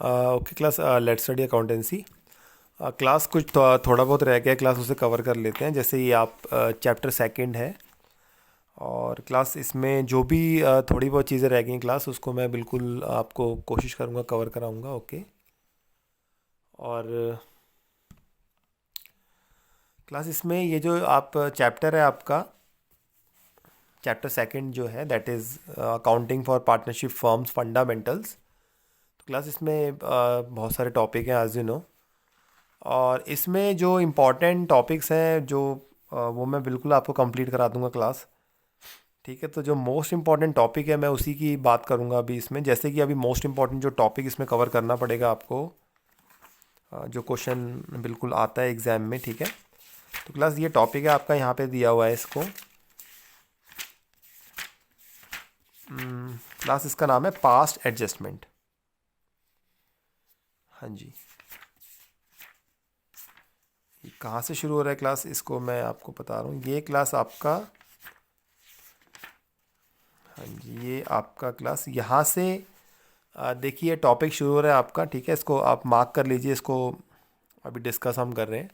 Okay class, let's study accountancy. Class कुछ थोड़ा बहुत रह गया क्लास, उसे कवर कर लेते हैं। जैसे ये आप चैप्टर सेकंड है, और क्लास इसमें जो भी थोड़ी बहुत चीज़ें रह गई क्लास, उसको मैं बिल्कुल आपको कोशिश करूँगा कवर कराऊँगा। ओके। और क्लास इसमें ये जो आप चैप्टर है आपका, चैप्टर सेकंड जो है, that is accounting for partnership firms fundamentals. तो क्लास इसमें बहुत सारे टॉपिक हैं एज यू नो, और इसमें जो इम्पोर्टेंट टॉपिक्स हैं जो वो मैं बिल्कुल आपको कंप्लीट करा दूंगा क्लास। ठीक है, तो जो मोस्ट इम्पॉर्टेंट टॉपिक है मैं उसी की बात करूंगा अभी इसमें। जैसे कि अभी मोस्ट इम्पॉर्टेंट जो टॉपिक इसमें कवर करना पड़ेगा आपको, जो क्वेश्चन बिल्कुल आता है एग्ज़ाम में। ठीक है, तो क्लास ये टॉपिक है आपका, यहाँ पे दिया हुआ है इसको। क्लास इसका नाम है पास्ट एडजस्टमेंट। हाँ जी, ये कहाँ से शुरू हो रहा है क्लास, इसको मैं आपको बता रहा हूँ। ये क्लास आपका, हाँ जी, ये आपका क्लास यहाँ से देखिए टॉपिक शुरू हो रहा है आपका। ठीक है, इसको आप मार्क कर लीजिए, इसको अभी डिस्कस हम कर रहे हैं।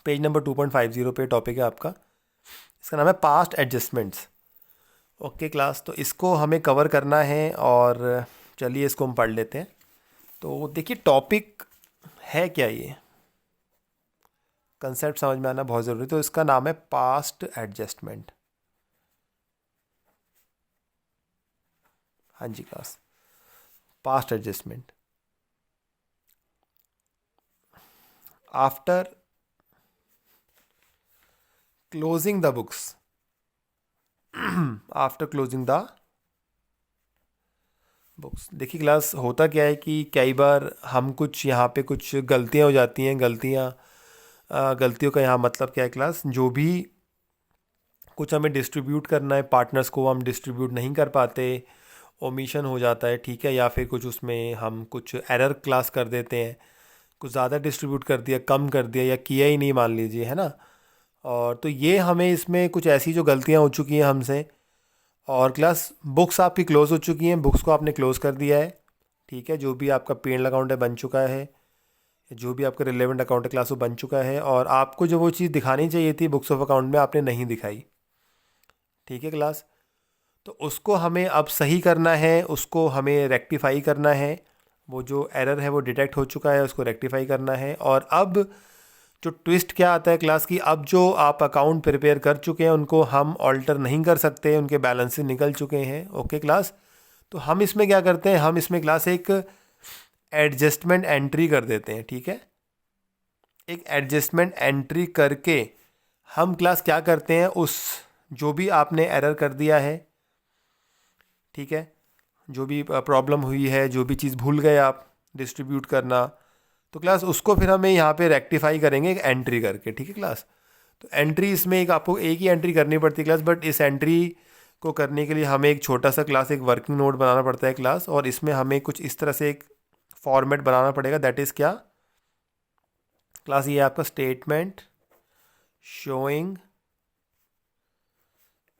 पेज नंबर 2.50 पे टॉपिक है आपका, इसका नाम है पास्ट एडजस्टमेंट्स। ओके क्लास, तो इसको हमें कवर करना है, और चलिए इसको हम पढ़ लेते हैं। तो देखिए टॉपिक है क्या, ये कंसेप्ट समझ में आना बहुत ज़रूरी है। तो इसका नाम है पास्ट एडजस्टमेंट। हाँ जी class, past adjustment. After closing the books, after closing the books. देखिए क्लास, होता क्या है कि कई बार हम कुछ यहाँ पे कुछ गलतियाँ हो जाती हैं। गलतियों का यहाँ मतलब क्या है क्लास, जो भी कुछ हमें डिस्ट्रीब्यूट करना है पार्टनर्स को, हम डिस्ट्रीब्यूट नहीं कर पाते, ओमिशन हो जाता है। ठीक है, या फिर कुछ उसमें हम कुछ एरर क्लास कर देते हैं, कुछ ज़्यादा डिस्ट्रीब्यूट कर दिया, कम कर दिया, या किया ही नहीं मान लीजिए, है ना। और तो ये हमें इसमें कुछ ऐसी जो गलतियाँ हो चुकी हैं हमसे, और क्लास बुक्स आपकी क्लोज़ हो चुकी हैं, बुक्स को आपने क्लोज़ कर दिया है। ठीक है, जो भी आपका पी&ल अकाउंट है बन चुका है, जो भी आपका रिलेवेंट अकाउंट है क्लास वो बन चुका है, और आपको जो वो चीज़ दिखानी चाहिए थी बुक्स ऑफ अकाउंट में, आपने नहीं दिखाई। ठीक है क्लास, तो उसको हमें अब सही करना है, उसको हमें रेक्टिफाई करना है। वो जो एरर है वो डिटेक्ट हो चुका है, उसको रेक्टिफाई करना है। और अब जो ट्विस्ट क्या आता है क्लास की, अब जो आप अकाउंट प्रिपेयर कर चुके हैं उनको हम ऑल्टर नहीं कर सकते, उनके बैलेंसेस निकल चुके हैं। ओके क्लास, तो हम इसमें क्या करते हैं, हम इसमें क्लास एक एडजस्टमेंट एंट्री कर देते हैं। ठीक है, एक एडजस्टमेंट एंट्री करके हम क्लास क्या करते हैं, उस जो भी आपने एरर कर दिया है, ठीक है, जो भी प्रॉब्लम हुई है, जो भी चीज़ भूल गए आप डिस्ट्रीब्यूट करना, तो क्लास उसको फिर हमें यहाँ पे रेक्टिफाई करेंगे एक एंट्री करके। ठीक है क्लास, तो एंट्री इसमें एक आपको एक ही एंट्री करनी पड़ती है क्लास, बट इस एंट्री को करने के लिए हमें एक छोटा सा क्लास एक वर्किंग नोट बनाना पड़ता है क्लास, और इसमें हमें कुछ इस तरह से एक फॉर्मेट बनाना पड़ेगा। दैट इज़ क्या क्लास, ये आपका statement showing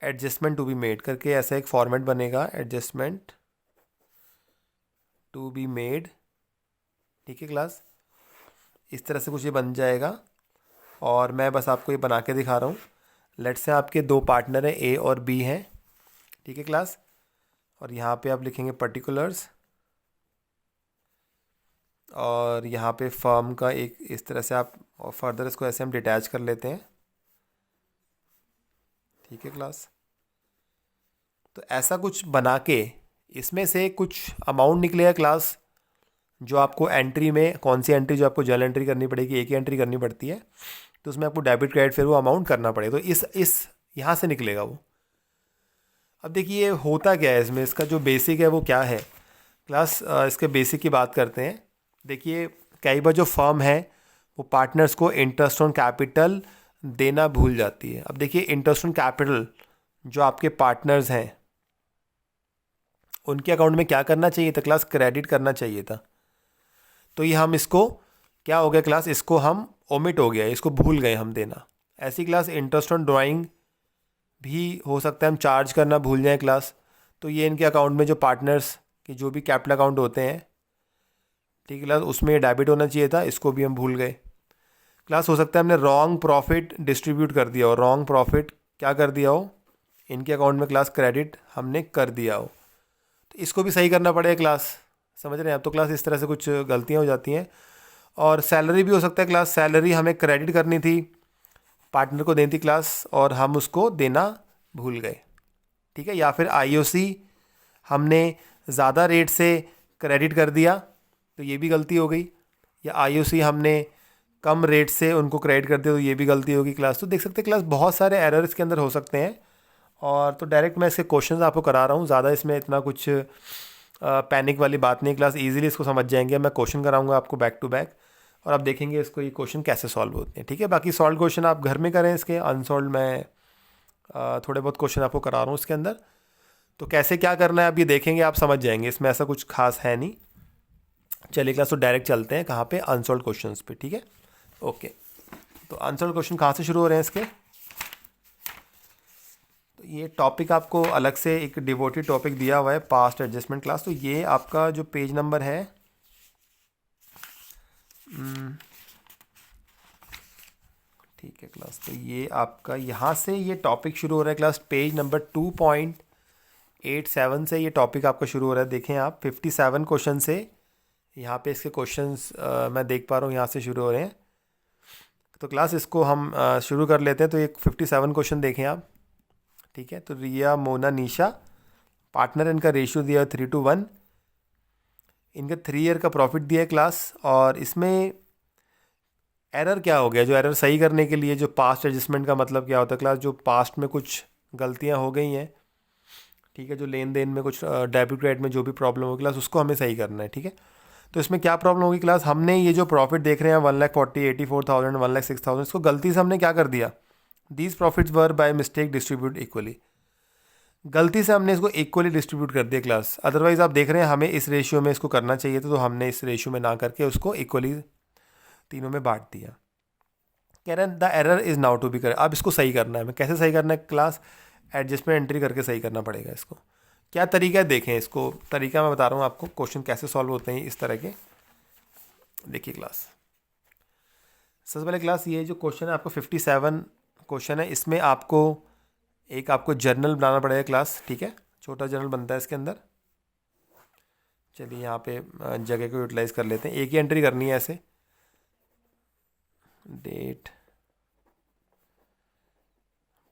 adjustment to be made करके ऐसा एक फॉर्मेट बनेगा, एडजस्टमेंट टू बी मेड। ठीक है क्लास, इस तरह से कुछ ये बन जाएगा, और मैं बस आपको ये बना के दिखा रहा हूँ। लेट्स से आपके दो पार्टनर हैं, ए और बी हैं। ठीक है क्लास, और यहाँ पे आप लिखेंगे पर्टिकुलर्स, और यहाँ पे फर्म का एक इस तरह से आप, और फर्दर इसको ऐसे हम डिटैच कर लेते हैं। ठीक है क्लास, तो ऐसा कुछ बना के इसमें से कुछ अमाउंट निकलेगा क्लास, जो आपको एंट्री में, कौन सी एंट्री जो आपको जर्नल एंट्री करनी पड़ेगी, एक ही एंट्री करनी पड़ती है, तो उसमें आपको डेबिट क्रेडिट फिर वो अमाउंट करना पड़ेगा। तो इस यहाँ से निकलेगा वो। अब देखिए होता क्या है इसमें, इसका जो बेसिक है वो क्या है क्लास, इसके बेसिक की बात करते हैं। देखिए कई बार जो फर्म है वो पार्टनर्स को इंटरेस्ट ऑन कैपिटल देना भूल जाती है। अब देखिए इंटरेस्ट ऑन कैपिटल जो आपके पार्टनर्स हैं उनके अकाउंट में क्या करना चाहिए था क्लास, क्रेडिट करना चाहिए था। तो ये हम इसको क्या हो गया क्लास, इसको हम ओमिट हो गया, इसको भूल गए हम देना। ऐसी क्लास इंटरेस्ट ऑन ड्राइंग भी हो सकता है हम चार्ज करना भूल जाएं क्लास। तो ये इनके अकाउंट में जो पार्टनर्स के जो भी कैपिटल अकाउंट होते हैं ठीक है क्लास, उसमें ये डेबिट होना चाहिए था, इसको भी हम भूल गए क्लास। हो सकता है हमने रॉन्ग प्रॉफिट डिस्ट्रीब्यूट कर दिया हो, रॉन्ग प्रॉफिट क्या कर दिया हो, इनके अकाउंट में क्लास क्रेडिट हमने कर दिया हो, तो इसको भी सही करना पड़ेगा क्लास। समझ रहे हैं आप? तो क्लास इस तरह से कुछ गलतियाँ हो जाती हैं। और सैलरी भी हो सकता है क्लास, सैलरी हमें क्रेडिट करनी थी, पार्टनर को देनी थी क्लास, और हम उसको देना भूल गए। ठीक है, या फिर आईओसी हमने ज़्यादा रेट से क्रेडिट कर दिया, तो ये भी गलती हो गई। या आईओसी हमने कम रेट से उनको क्रेडिट कर दिया, तो ये भी गलती होगी क्लास। तो देख सकते हैं क्लास बहुत सारे एरर इसके अंदर हो सकते हैं। और तो डायरेक्ट मैं इसके क्वेश्चंस आपको करा रहा हूँ, ज़्यादा इसमें इतना कुछ पैनिक वाली बात नहीं क्लास, इजीली इसको समझ जाएंगे। मैं क्वेश्चन कराऊंगा आपको बैक टू बैक, और आप देखेंगे इसको ये क्वेश्चन कैसे सॉल्व होते हैं। ठीक है, बाकी सॉल्व क्वेश्चन आप घर में करें, इसके अनसॉल्व मैं थोड़े बहुत क्वेश्चन आपको करा रहा हूँ इसके अंदर। तो कैसे क्या करना है आप ये देखेंगे, आप समझ जाएंगे, इसमें ऐसा कुछ खास है नहीं। चलिए क्लास, तो डायरेक्ट चलते हैं कहाँ पे, अनसॉल्व क्वेश्चंस पे। ठीक है, ओके। तो अनसॉल्व क्वेश्चन कहाँ से शुरू हो रहे हैं इसके, तो ये टॉपिक आपको अलग से एक डिवोटेड टॉपिक दिया हुआ है, पास्ट एडजस्टमेंट क्लास। तो ये आपका जो पेज नंबर है, ठीक है क्लास, तो ये आपका यहाँ से ये टॉपिक शुरू हो रहा है क्लास, पेज नंबर 2.87 से ये टॉपिक आपका शुरू हो रहा है। देखें आप 57 क्वेश्चन से यहाँ पे इसके क्वेश्चंस मैं देख पा रहा हूँ यहाँ से शुरू हो रहे हैं। तो क्लास इसको हम शुरू कर लेते हैं। तो एक 57 क्वेश्चन देखें आप। ठीक है, तो रिया, मोना, निशा, पार्टनर, इनका रेशियो दिया 3:1, इनका 3 ईयर का प्रॉफिट दिया है क्लास। और इसमें एरर क्या हो गया, जो एरर सही करने के लिए जो पास्ट एडजस्टमेंट का मतलब क्या होता है क्लास, जो पास्ट में कुछ गलतियां हो गई हैं, ठीक है, जो लेन देन में कुछ डेबिट क्रेडिट में जो भी प्रॉब्लम होगी क्लास, उसको हमें सही करना है। ठीक है, तो इसमें क्या प्रॉब्लम होगी क्लास, हमने ये जो प्रॉफिट देख रहे हैं 1,40,84,000, 1,06,000, इसको गलती से हमने क्या कर दिया, these profits were by mistake distribute equally, गलती से हमने इसको इक्वली डिस्ट्रीब्यूट कर दिया क्लास। अदरवाइज आप देख रहे हैं हमें इस रेशियो में इसको करना चाहिए था, तो हमने इस रेशियो में ना करके उसको इक्वली तीनों में बांट दिया। कह रहे हैं the error is now to be कर, अब इसको सही करना है। हमें कैसे सही करना है क्लास, एडजस्टमेंट एंट्री करके सही करना पड़ेगा इसको। क्या तरीका है देखें, इसको तरीका मैं बता रहा हूँ आपको, क्वेश्चन कैसे सॉल्व होते हैं इस तरह के। देखिए क्लास, सबसे पहले क्लास ये जो क्वेश्चन है आपको 57 क्वेश्चन है, इसमें आपको एक आपको जर्नल बनाना पड़ेगा क्लास। ठीक है, छोटा जर्नल बनता है इसके अंदर। चलिए यहाँ पे जगह को यूटिलाइज कर लेते हैं, एक ही एंट्री करनी है ऐसे, डेट,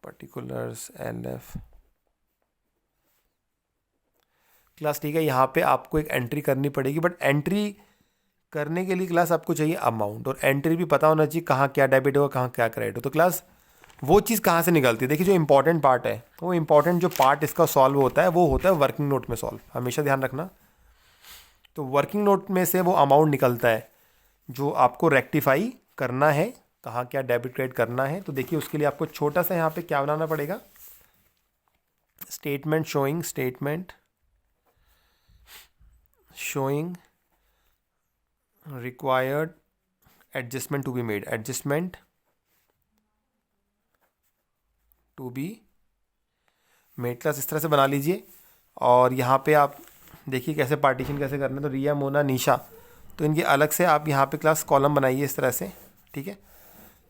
पर्टिकुलर्स, LF क्लास। ठीक है, यहाँ पे आपको एक एंट्री करनी पड़ेगी, बट एंट्री करने के लिए क्लास आपको चाहिए अमाउंट, और एंट्री भी पता होना चाहिए कहाँ क्या डेबिट होगा, कहाँ क्या क्रेडिट हो। तो क्लास वो चीज़ कहाँ से निकलती है, देखिए जो इंपॉर्टेंट पार्ट है, वो इंपॉर्टेंट जो पार्ट इसका सॉल्व होता है वो होता है वर्किंग नोट में सॉल्व, हमेशा ध्यान रखना। तो वर्किंग नोट में से वो अमाउंट निकलता है जो आपको रेक्टिफाई करना है, कहाँ क्या डेबिट क्रेडिट करना है। तो देखिए उसके लिए आपको छोटा सा यहाँ पे क्या बनाना पड़ेगा, statement showing required adjustment to be made, adjustment to be made class, इस तरह से बना लीजिए। और यहाँ पे आप देखिए कैसे पार्टीशन कैसे करना है। तो रिया, मोना, निशा, तो इनके अलग से आप यहाँ पे क्लास कॉलम बनाइए इस तरह से। ठीक है,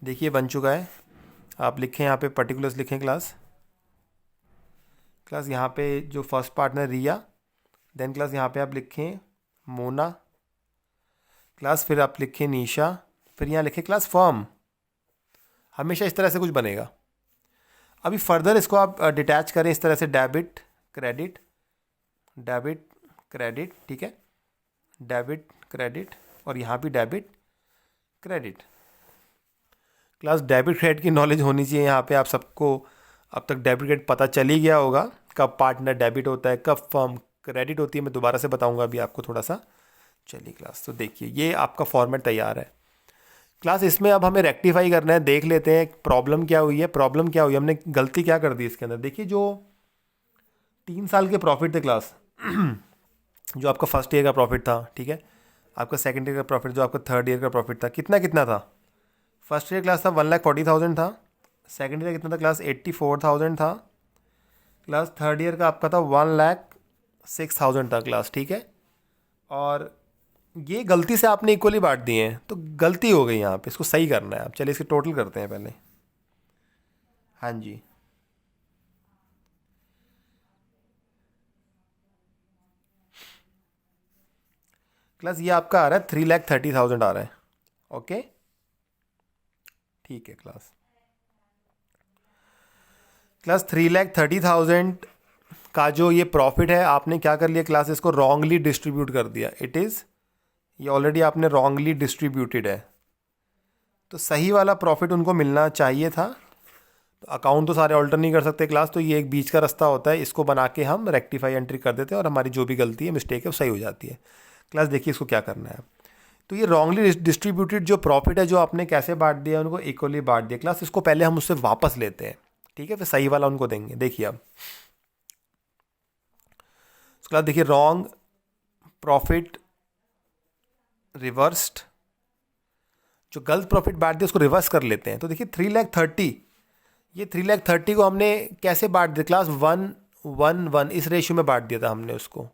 देखिए बन चुका है। आप लिखें यहाँ पे पर्टिकुलर्स लिखें क्लास यहाँ पे जो फर्स्ट पार्टनर रिया, देन क्लास यहाँ पे आप लिखें मोना क्लास, फिर आप लिखें निशा, फिर यहाँ लिखें क्लास फर्म। हमेशा इस तरह से कुछ बनेगा। अभी फर्दर इसको आप डिटैच करें इस तरह से, डेबिट क्रेडिट, डेबिट क्रेडिट। ठीक है, डेबिट क्रेडिट, और यहाँ भी debit credit. Class debit credit की नॉलेज होनी चाहिए यहाँ पे आप सबको। अब तक डेबिट क्रेडिट पता चल ही गया होगा, कब पार्टनर डेबिट होता है, कब फर्म क्रेडिट होती है। मैं दोबारा से बताऊंगा अभी आपको थोड़ा सा। चलिए क्लास, तो देखिए ये आपका फॉर्मेट तैयार है क्लास। इसमें अब हमें रेक्टिफाई करना है, देख लेते हैं प्रॉब्लम क्या हुई है। प्रॉब्लम क्या हुई, हमने गलती क्या कर दी इसके अंदर। देखिए जो 3 साल के प्रॉफिट थे क्लास जो आपका फर्स्ट ईयर का प्रॉफिट था, ठीक है, आपका सेकंड ईयर का प्रॉफिट, जो आपका थर्ड ईयर का प्रॉफिट था, कितना कितना था। फर्स्ट ईयर क्लास था 1,40,000 था, सेकंड ईयर कितना था क्लास 84,000 था क्लास, थर्ड ईयर का आपका था 1,06,000 था क्लास। ठीक है, और ये गलती से आपने इक्वली बांट दिए हैं, तो गलती हो गई यहाँ पे, इसको सही करना है आप। चलिए इसके टोटल करते हैं पहले। हाँ जी। क्लास ये आपका आ रहा है 3,30,000 आ रहा है। ओके, ठीक है क्लास। क्लास 3,30,000 का जो ये प्रॉफिट है, आपने क्या कर लिया क्लास, इसको रॉन्गली डिस्ट्रीब्यूट कर दिया। इट इज़, ये ऑलरेडी आपने रॉन्गली डिस्ट्रीब्यूटेड है, तो सही वाला प्रॉफिट उनको मिलना चाहिए था। तो अकाउंट तो सारे ऑल्टर नहीं कर सकते क्लास, तो ये एक बीच का रास्ता होता है, इसको बना के हम रेक्टिफाई एंट्री कर देते हैं और हमारी जो भी गलती है, मिस्टेक है, वो सही हो जाती है। क्लास देखिए इसको क्या करना है। तो ये रॉन्गली डिस्ट्रीब्यूटेड जो प्रॉफिट है, जो आपने कैसे बांट दिया, उनको इक्वली बांट दिया क्लास, इसको पहले हम उससे वापस लेते हैं, ठीक है, फिर सही वाला उनको देंगे। देखिए अब उसके बाद देखिए, रॉन्ग प्रॉफिट रिवर्स्ड, जो गलत प्रॉफिट बांट दिया उसको रिवर्स कर लेते हैं। तो देखिए 3,30,000, ये 3,30,000 को हमने कैसे बांट दिया क्लास, 1:1:1 इस रेशियो में बांट दिया था हमने उसको,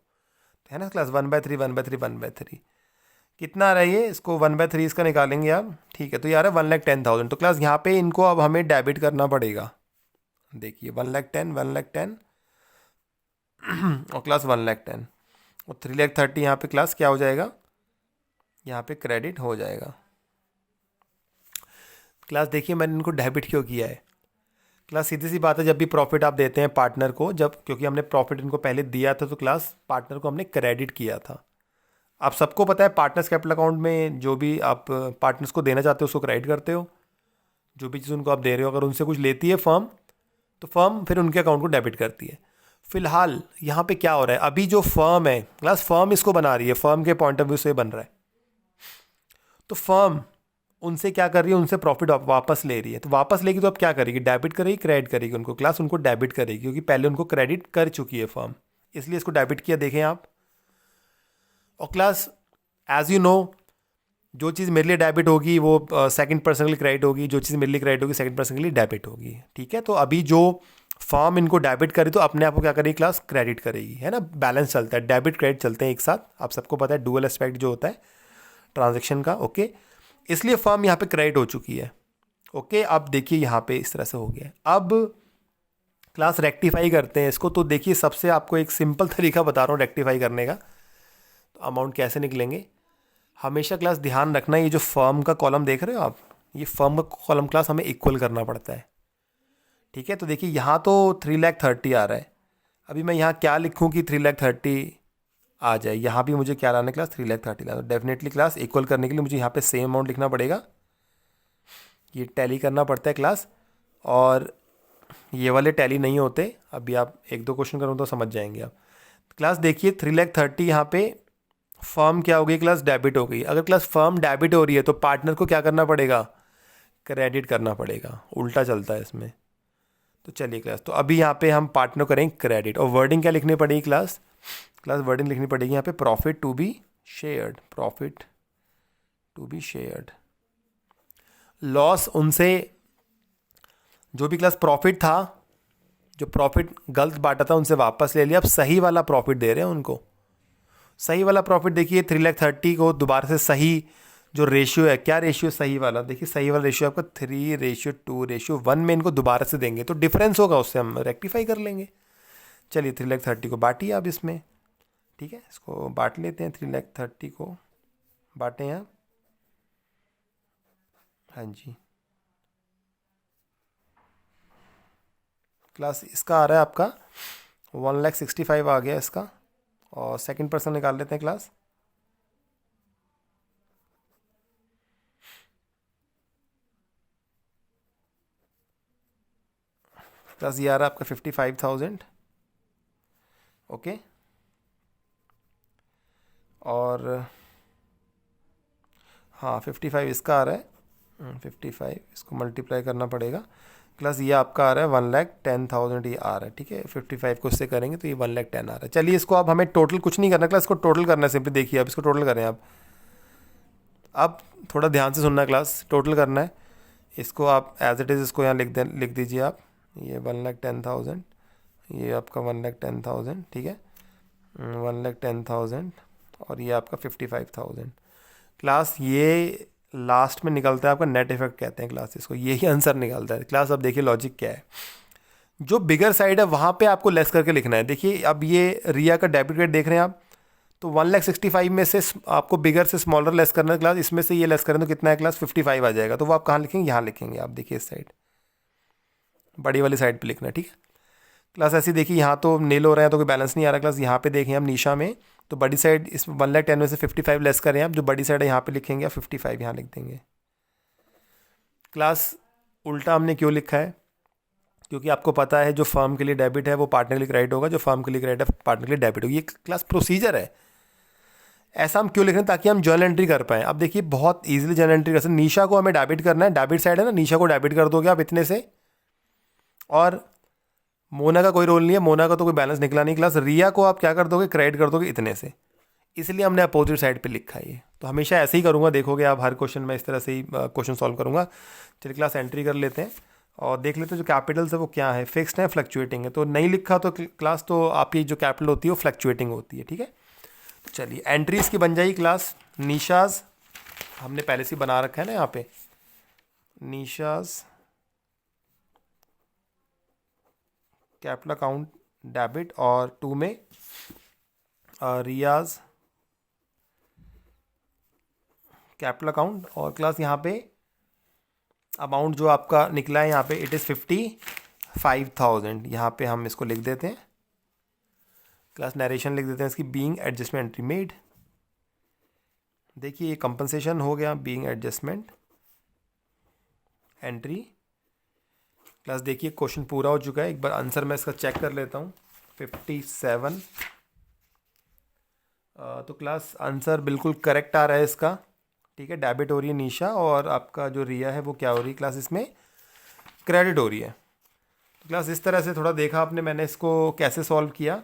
है ना क्लास, 1/3 1/3 1/3। कितना आ रहा है ये, इसको 1/3 इसका निकालेंगे आप, ठीक है, तो ये आ रहा है 1,10,000। तो क्लास यहाँ पे इनको अब हमें डेबिट करना पड़ेगा। देखिए 1,10,000 1,10,000 और क्लास 1,10,000 और 3,30,000 यहाँ पे क्लास क्या हो जाएगा, यहाँ पे क्रेडिट हो जाएगा। क्लास देखिए मैंने इनको डेबिट क्यों किया है क्लास, सीधी सी बात है, जब भी प्रॉफिट आप देते हैं पार्टनर को, जब क्योंकि हमने प्रॉफिट इनको पहले दिया था, तो क्लास पार्टनर को हमने क्रेडिट किया था। आप सबको पता है पार्टनर्स कैपिटल अकाउंट में जो भी आप पार्टनर्स को देना चाहते हो उसको क्रेडिट करते हो, जो भी चीज़ उनको आप दे रहे हो, अगर उनसे कुछ लेती है फर्म, तो फर्म फिर उनके अकाउंट को डेबिट करती है। फिलहाल यहाँ पे क्या हो रहा है, अभी जो फर्म है क्लास, फर्म इसको बना रही है, फर्म के पॉइंट ऑफ व्यू से बन रहा है, तो फर्म उनसे क्या कर रही है, उनसे प्रॉफिट वापस ले रही है। तो वापस लेगी तो अब क्या करेगी, डेबिट करेगी क्रेडिट करेगी उनको क्लास, उनको डेबिट करेगी, क्योंकि पहले उनको क्रेडिट कर चुकी है फर्म, इसलिए इसको डेबिट किया, देखें आप। और क्लास एज यू नो, जो चीज़ मेरे लिए डेबिट होगी वो सेकंड पर्सन के लिए क्रेडिट होगी, जो चीज़ मेरे लिए क्रेडिट होगी सेकंड पर्सन के लिए डेबिट होगी, ठीक है। तो अभी जो फर्म इनको डेबिट करे, तो अपने आप को क्या करेगी क्लास, क्रेडिट करेगी, है ना, बैलेंस चलता है, डेबिट क्रेडिट चलते हैं एक साथ, आप सबको पता है डुअल एस्पेक्ट जो होता है ट्रांजेक्शन का। ओके, इसलिए फर्म यहाँ पे क्रेडिट हो चुकी है। ओके, अब देखिए यहाँ पे इस तरह से हो गया। अब क्लास रेक्टिफाई करते हैं इसको। तो देखिए सबसे आपको एक सिंपल तरीका बता रहा हूँ रेक्टिफाई करने का। तो अमाउंट कैसे निकलेंगे, हमेशा क्लास ध्यान रखना, ये जो फर्म का कॉलम देख रहे हो आप, ये फर्म का कॉलम क्लास हमें इक्वल करना पड़ता है, ठीक है। तो देखिए यहाँ तो 3,30,000 आ रहा है, अभी मैं यहाँ क्या लिखूँ कि 3,30,000 आ जाए, यहाँ भी मुझे क्या लाना है क्लास, 3,30,000 लाना। डेफिनेटली क्लास इक्वल करने के लिए मुझे यहाँ पे सेम अमाउंट लिखना पड़ेगा, ये टैली करना पड़ता है क्लास, और ये वाले टैली नहीं होते। अभी आप एक दो क्वेश्चन करूँ तो समझ जाएंगे आप। क्लास देखिए 3,30,000 यहाँ पे फर्म क्या हो गई क्लास, डेबिट हो गई। अगर क्लास फर्म डेबिट हो रही है तो पार्टनर को क्या करना पड़ेगा, क्रेडिट करना पड़ेगा, उल्टा चलता है इसमें। तो चलिए क्लास, तो अभी यहाँ पे हम पार्टनर करेंगे क्रेडिट, और वर्डिंग क्या लिखनी पड़ेगी क्लास, वर्डिंग लिखनी पड़ेगी यहाँ पे profit to be shared, profit to be shared. Loss उनसे, जो भी क्लास प्रॉफिट था, जो प्रॉफिट गलत बांटा था उनसे वापस ले लिया, अब सही वाला प्रॉफिट दे रहे हैं उनको। सही वाला प्रॉफिट देखिए 3,30,000 को दोबारा से सही जो रेशियो है, क्या रेशियो सही वाला, देखिए सही वाला रेशियो आपका 3:2:1 में इनको दोबारा से देंगे, तो डिफरेंस होगा, उससे हम रेक्टिफाई कर लेंगे। चलिए 3,30,000 को बांटिए आप इसमें, ठीक है, इसको बांट लेते हैं, 3,30,000 को बांटें आप। हाँ जी क्लास, इसका आ रहा है आपका 1,65,000 आ गया इसका, और सेकंड पर्सन निकाल लेते हैं क्लास। क्लास ये आ रहा है आपका 55,000। ओके, और हाँ 55 इसका आ रहा है, 55 इसको मल्टीप्लाई करना पड़ेगा क्लास, ये आपका आ रहा है 1,10,000 ये आ रहा है, ठीक है। 55 को इससे करेंगे तो ये 1,10,000 आ रहा है। चलिए इसको अब हमें टोटल कुछ नहीं करना क्लास, इसको टोटल करना है सिंपली। देखिए अब इसको टोटल करें आप, अब थोड़ा ध्यान से सुनना क्लास, टोटल करना है इसको आप एज इट इज़, इसको यहाँ लिख दीजिए आप, ये 1,10,000, ये आपका 1,10,000, ठीक है, 1,10,000 और ये आपका 55,000। क्लास ये लास्ट में निकलता है आपका नेट इफेक्ट कहते हैं क्लास इसको, यही आंसर निकलता है क्लास। अब देखिए लॉजिक क्या है, जो बिगर साइड है वहाँ पे आपको लेस करके लिखना है। देखिए अब ये रिया का डेबिट क्रेडिट देख रहे हैं आप, तो 1,65,000 में से आपको बिगर से स्मॉलर लेस करना है क्लास, इसमें से ये लेस करें तो कितना है क्लास 55 आ जाएगा। तो वो आप कहाँ लिखेंगे, यहाँ लिखेंगे आप। देखिए इस साइड बड़ी वाली साइड पे लिखना है, ठीक है क्लास। ऐसे देखिए यहाँ तो नील हो रहे हैं तो कोई बैलेंस नहीं आ रहा क्लास। यहाँ पे देखें हम निशा में, तो बड़ी साइड इस 1,10,000 में से 55 लेस करें आप, जो बड़ी साइड है यहाँ पे लिखेंगे आप 55 यहाँ लिख देंगे क्लास। उल्टा हमने क्यों लिखा है, क्योंकि आपको पता है जो फर्म के लिए डेबिट है वो पार्टनर के लिए क्रेडिट होगा, जो फर्म के लिए क्रेडिट है पार्टनर के लिए डेबिट होगी। ये क्लास प्रोसीजर है। ऐसा हम क्यों लिख रहे हैं, ताकि हम जर्नल एंट्री कर पाएँ। अब देखिए बहुत ईजिली जर्नल एंट्री कर सकते हैं। निशा को हमें डेबिट करना है, डेबिट साइड है ना, निशा को डेबिट कर दोगे आप इतने से, और मोना का कोई रोल नहीं है, मोना का तो कोई बैलेंस निकला नहीं क्लास। रिया को आप क्या कर दोगे, क्रेडिट कर दोगे इतने से, इसलिए हमने अपोजिट साइड पे लिखा है ये। तो हमेशा ऐसे ही करूँगा, देखोगे आप हर क्वेश्चन में इस तरह से ही क्वेश्चन सॉल्व करूँगा। चलिए क्लास एंट्री कर लेते हैं और देख लेते हैं जो कैपिटल्स है वो क्या है, फिक्स्ड है फ्लक्चुएटिंग है। तो नहीं लिखा तो क्लास तो आपकी जो कैपिटल होती है वो फ्लक्चुएटिंग होती है, ठीक है। तो चलिए एंट्रीज की बन जाएगी क्लास। निशाज हमने पहले से बना रखा है ना यहाँ पे, निशाज कैपिटल अकाउंट डेबिट, और 2 में रियाज कैपिटल अकाउंट। और क्लास यहाँ पे अमाउंट जो आपका निकला है यहाँ पे इट इज़ 55,000। यहाँ पे हम इसको लिख देते हैं क्लास, नरेशन लिख देते हैं इसकी, बीइंग एडजस्टमेंट एंट्री मेड। देखिए ये कंपनसेशन हो गया, बीइंग एडजस्टमेंट एंट्री क्लास। देखिए क्वेश्चन पूरा हो चुका है, एक बार आंसर मैं इसका चेक कर लेता हूँ। 57 तो क्लास आंसर बिल्कुल करेक्ट आ रहा है इसका, ठीक है। डेबिट हो रही है निशा, और आपका जो रिया है वो क्या हो रही है क्लास, इसमें क्रेडिट हो रही है। तो क्लास इस तरह से थोड़ा देखा आपने मैंने इसको कैसे सॉल्व किया।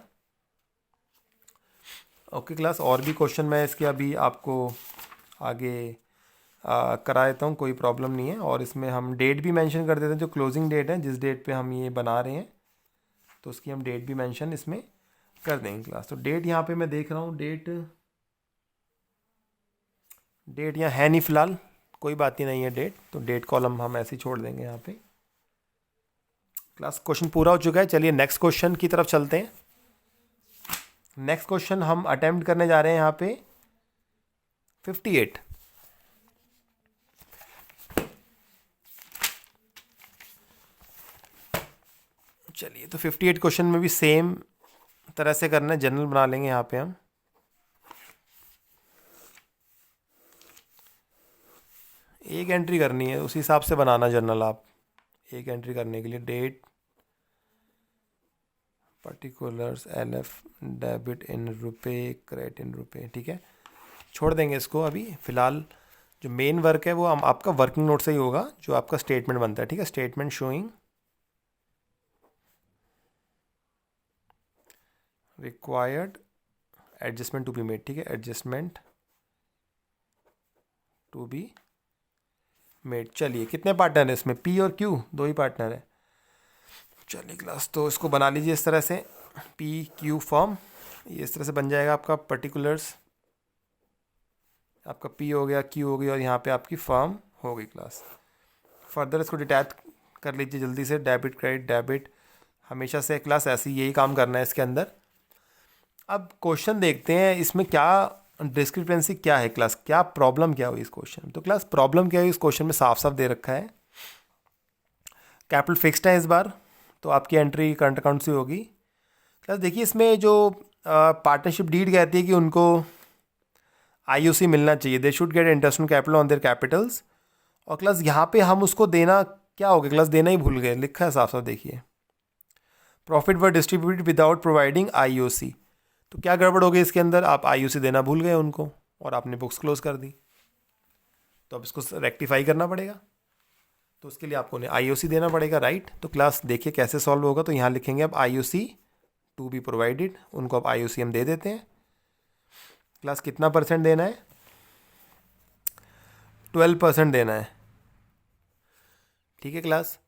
ओके क्लास, और भी क्वेश्चन मैं इसके अभी आपको आगे करा देता हूँ, कोई प्रॉब्लम नहीं है। और इसमें हम डेट भी मेंशन कर देते हैं, जो क्लोजिंग डेट है, जिस डेट पे हम ये बना रहे हैं, तो उसकी हम डेट भी मेंशन इसमें कर देंगे क्लास। तो डेट यहाँ पे मैं देख रहा हूँ, डेट यहाँ है नहीं फ़िलहाल, कोई बात ही नहीं है डेट, तो डेट कॉलम हम ऐसे ही छोड़ देंगे यहाँ पे क्लास। क्वेश्चन पूरा हो चुका है। चलिए नेक्स्ट क्वेश्चन की तरफ चलते हैं। नेक्स्ट क्वेश्चन हम अटेम्प्ट करने जा रहे हैं यहाँ पे 58। चलिए तो 58 क्वेश्चन में भी सेम तरह से करना है, जनरल बना लेंगे यहाँ पे हम। एक एंट्री करनी है, उसी हिसाब से बनाना जनरल आप। एक एंट्री करने के लिए date particulars LF debit in रुपए क्रेडिट इन रुपए, ठीक है। छोड़ देंगे इसको अभी फ़िलहाल। जो मेन वर्क है वो हम आपका वर्किंग नोट से ही होगा, जो आपका स्टेटमेंट बनता है, ठीक है। Statement showing required adjustment to be made, ठीक है। Adjustment to be made. चलिए कितने पार्टनर है इसमें, P और Q, 2 ही पार्टनर है। चलिए क्लास, तो इसको बना लीजिए इस तरह से, PQ फॉर्म, ये इस तरह से बन जाएगा आपका। पर्टिकुलर्स आपका P हो गया, Q हो गई, और यहाँ पे आपकी फर्म हो गई क्लास। फर्दर इसको डिटैच कर लीजिए जल्दी से, डेबिट क्रेडिट डेबिट, हमेशा से क्लास ऐसे यही काम करना है इसके अंदर। अब क्वेश्चन देखते हैं इसमें क्या डिस्क्रिपेंसी क्या है क्लास, क्या प्रॉब्लम क्या हुई इस क्वेश्चन में। तो क्लास प्रॉब्लम क्या हुई इस क्वेश्चन में साफ साफ दे रखा है, कैपिटल फिक्स्ड है इस बार, तो आपकी एंट्री करंट अकाउंट से होगी क्लास। देखिए इसमें जो पार्टनरशिप डीड कहती है कि उनको IOC मिलना चाहिए, they should get interest on capital on their Capitals. और क्लास यहाँ पे हम उसको देना क्या हो गया क्लास, देना ही भूल गए, लिखा है साफ साफ देखिए, प्रॉफिट वर डिस्ट्रीब्यूटेड विदाउट प्रोवाइडिंग IOC। तो क्या गड़बड़ हो गई इसके अंदर, आप IOC देना भूल गए उनको और आपने बुक्स क्लोज कर दी। तो अब इसको रेक्टिफाई करना पड़ेगा, तो उसके लिए आपको IOC देना पड़ेगा, राइट। तो क्लास देखिए कैसे सॉल्व होगा, तो यहाँ लिखेंगे अब IOC टू बी प्रोवाइडेड, उनको अब IOC हम दे देते हैं क्लास। कितना % देना है, 12% देना है, ठीक है क्लास।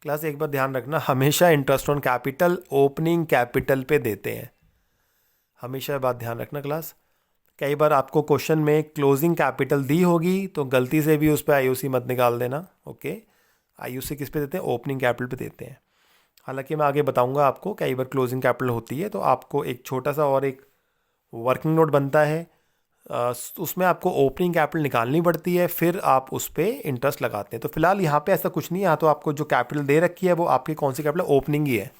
क्लास एक बार ध्यान रखना, हमेशा interest on capital opening capital पे देते हैं, हमेशा बात ध्यान रखना क्लास। कई बार आपको क्वेश्चन में क्लोजिंग कैपिटल दी होगी तो गलती से भी उस पर आईओसी मत निकाल देना। ओके, आईओसी किस पे देते हैं? ओपनिंग कैपिटल पे देते हैं। हालांकि मैं आगे बताऊंगा आपको, कई बार क्लोजिंग कैपिटल होती है तो आपको एक छोटा सा और एक वर्किंग नोट बनता है, उसमें आपको ओपनिंग कैपिटल निकालनी पड़ती है, फिर आप उस पर इंटरेस्ट लगाते हैं। तो फिलहाल यहाँ पे ऐसा कुछ नहीं है, यहाँ तो आपको जो कैपिटल दे रखी है वो आपकी कौन सी कैपिटल? ओपनिंग ही है,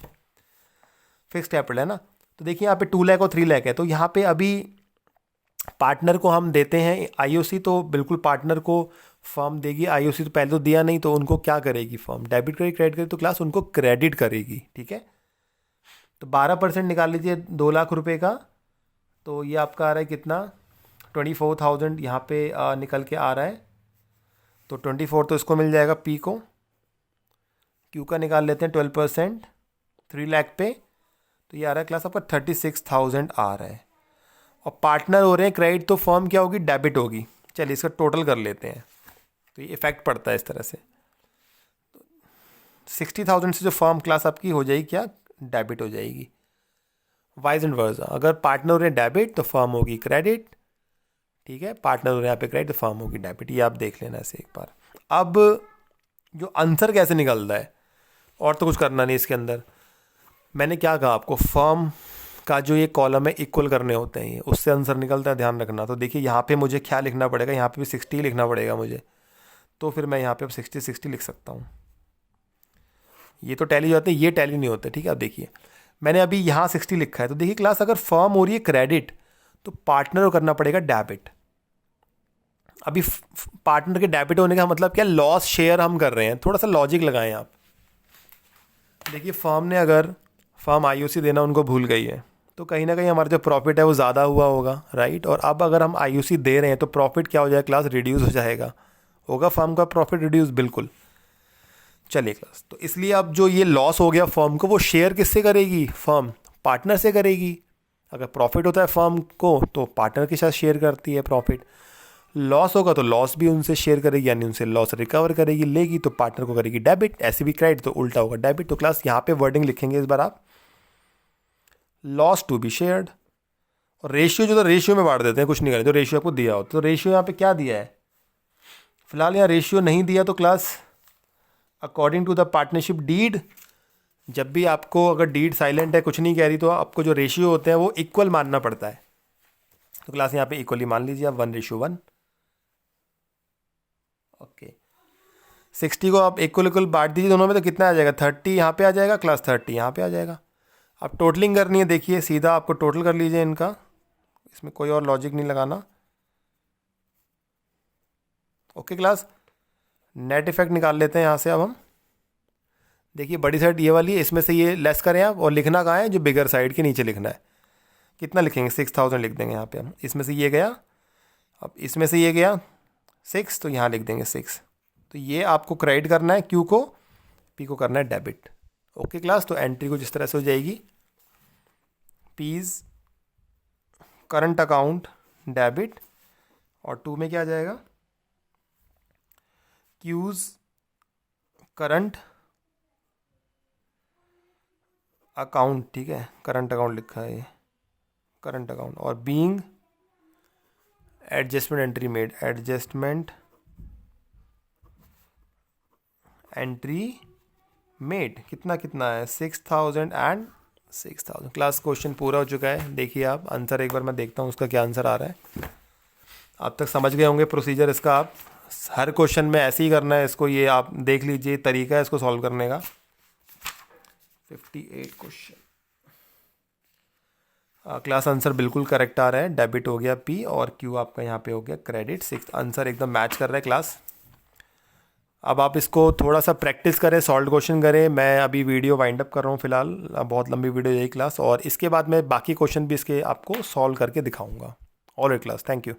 फिक्स कैपिटल है ना। तो देखिए यहाँ पे 2 लाख और 3 लाख है, तो यहाँ पे अभी पार्टनर को हम देते हैं आईओसी, तो बिल्कुल पार्टनर को फर्म देगी आईओसी। तो पहले तो दिया नहीं, तो उनको क्या करेगी फर्म? डेबिट करेगी, क्रेडिट करेगी? तो क्लास उनको क्रेडिट करेगी। ठीक है, तो 12% निकाल लीजिए 2 लाख रुपए का, तो ये आपका आ रहा है कितना? 24,000 यहाँ पे निकल के आ रहा है। तो 24 तो इसको मिल जाएगा पी को, क्यू का निकाल लेते हैं 12% 3 लाख पे, तो ये आ रहा है क्लास आपका 36,000 आ रहा है। और पार्टनर हो रहे हैं क्रेडिट, तो फर्म क्या होगी? डेबिट होगी। चलिए इसका टोटल कर लेते हैं, तो ये इफेक्ट पड़ता है इस तरह से। 60,000 से जो फर्म क्लास आपकी हो जाएगी क्या? डेबिट हो जाएगी। वाइज एंड वर्सा, अगर पार्टनर हो रहे हैं डेबिट तो फर्म होगी क्रेडिट। ठीक है, पार्टनर हो रहे हैं यहाँ पे क्रेडिट तो फर्म होगी डेबिट। ये आप देख लेना ऐसे एक बार। अब जो आंसर कैसे निकलता है, और तो कुछ करना नहीं इसके अंदर। मैंने क्या कहा आपको, फर्म का जो ये कॉलम है इक्वल करने होते हैं, ये उससे आंसर निकलता है, ध्यान रखना। तो देखिए यहाँ पे मुझे क्या लिखना पड़ेगा? यहाँ पे भी 60 लिखना पड़ेगा मुझे, तो फिर मैं यहाँ पे अब 60 लिख सकता हूँ। ये तो टैली होते हैं, ये टैली नहीं होते। ठीक है, अब देखिए मैंने अभी यहाँ 60 लिखा है, तो देखिए क्लास अगर फर्म हो रही है क्रेडिट तो पार्टनर को करना पड़ेगा डेबिट। अभी पार्टनर के डेबिट होने का मतलब क्या? लॉस शेयर हम कर रहे हैं। थोड़ा सा लॉजिक लगाएं आप। देखिए फर्म ने, अगर फर्म आईओसी देना उनको भूल गई है, तो कहीं ना कहीं हमारा जो प्रॉफिट है वो ज़्यादा हुआ होगा, राइट। और अब अगर हम आईओसी दे रहे हैं तो प्रॉफिट क्या हो जाएगा क्लास? रिड्यूस हो जाएगा। होगा फर्म का प्रॉफिट रिड्यूस? बिल्कुल। चलिए क्लास, तो इसलिए अब जो ये लॉस हो गया फर्म को, वो शेयर किससे करेगी? फर्म पार्टनर से करेगी। अगर प्रॉफिट होता है फर्म को तो पार्टनर के साथ शेयर करती है प्रॉफिट। लॉस होगा तो लॉस भी उनसे शेयर करेगी, यानी उनसे लॉस रिकवर करेगी, लेगी तो पार्टनर को करेगी डेबिट। ऐसे भी क्रेडिट तो उल्टा होगा डेबिट। तो क्लास यहाँ पे वर्डिंग लिखेंगे इस बार आप, लॉस टू बी शेयर्ड। और रेशियो जो, तो रेशियो में बांट देते हैं, कुछ नहीं करें। जो रेशियो आपको दिया हो, तो रेशियो यहाँ पे क्या दिया है? फिलहाल यहाँ रेशियो नहीं दिया, तो class according to the partnership deed, जब भी आपको अगर डीड साइलेंट है, कुछ नहीं कह रही, तो आपको जो रेशियो होते हैं वो इक्वल मानना पड़ता है। तो क्लास यहाँ पे इक्वली मान लीजिए आप 1:1। ओके, 60 को आप इक्वल बांट दीजिए दोनों में, तो कितना आ जाएगा? 30 यहाँ पे आ जाएगा क्लास, 30 यहाँ पे आ जाएगा। अब टोटलिंग करनी है, देखिए सीधा आपको टोटल कर लीजिए इनका, इसमें कोई और लॉजिक नहीं लगाना। ओके क्लास, नेट इफेक्ट निकाल लेते हैं यहाँ से। अब हम देखिए बड़ी साइड ये वाली है, इसमें से ये लेस करें आप, और लिखना कहाँ है? जो बिगर साइड के नीचे लिखना है। कितना लिखेंगे? 6,000 लिख देंगे यहाँ पे हम। इसमें से ये गया, अब इसमें से ये गया 6, तो यहाँ लिख देंगे 6। तो ये आपको क्रेडिट करना है, क्यू को, पी को करना है डेबिट। ओके क्लास, तो एंट्री कुछ इस तरह से हो जाएगी, पीज करंट अकाउंट डेबिट, और 2 में क्या आ जाएगा? क्यूज करंट अकाउंट। ठीक है, करंट अकाउंट लिखा है ये, करंट अकाउंट। और being adjustment entry made, adjustment entry made. कितना कितना है? 6,000 एंड 6,000। क्लास क्वेश्चन पूरा हो चुका है। देखिए आप आंसर एक बार मैं देखता हूँ उसका क्या आंसर आ रहा है। अब तक समझ गए होंगे प्रोसीजर इसका। आप हर क्वेश्चन में ऐसे ही करना है इसको, ये आप देख लीजिए तरीका है इसको सॉल्व करने का। 58 क्वेश्चन, क्लास आंसर बिल्कुल करेक्ट आ रहा है। डेबिट हो गया पी, और क्यू आपका यहाँ पे हो गया क्रेडिट। 6 आंसर एकदम मैच कर रहा है क्लास। अब आप इसको थोड़ा सा प्रैक्टिस करें, सॉल्व क्वेश्चन करें। मैं अभी वीडियो वाइंड अप कर रहा हूँ फिलहाल, बहुत लंबी वीडियो यही क्लास, और इसके बाद मैं बाकी क्वेश्चन भी इसके आपको सॉल्व करके दिखाऊंगा। Alright class, thank you.